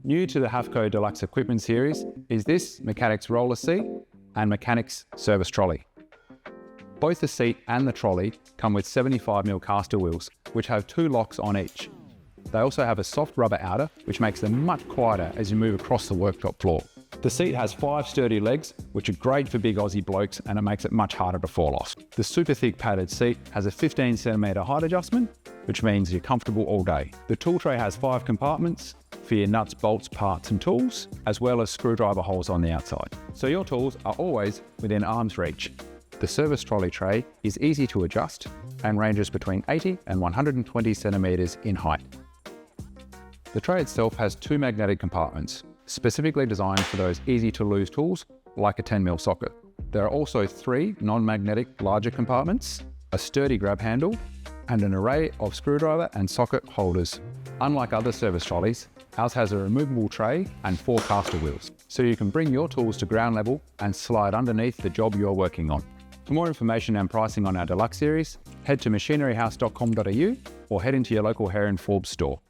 New to the HAFCO Deluxe equipment series is this Mechanics roller seat and Mechanics service trolley. Both the seat and the trolley come with 75mm caster wheels, which have 2 locks on each. They also have a soft rubber outer, which makes them much quieter as you move across the workshop floor. The seat has 5 sturdy legs, which are great for big Aussie blokes, and it makes it much harder to fall off. The super thick padded seat has a 15cm height adjustment, which means you're comfortable all day. The tool tray has 5 compartments for your nuts, bolts, parts and tools, as well as screwdriver holes on the outside. So your tools are always within arm's reach. The service trolley tray is easy to adjust and ranges between 80 and 120 centimeters in height. The tray itself has 2 magnetic compartments, specifically designed for those easy to lose tools like a 10mm socket. There are also 3 non-magnetic larger compartments, a sturdy grab handle, and an array of screwdriver and socket holders. Unlike other service trolleys, ours has a removable tray and 4 caster wheels, so you can bring your tools to ground level and slide underneath the job you're working on. For more information and pricing on our Deluxe series, head to machineryhouse.com.au or head into your local Hare and Forbes store.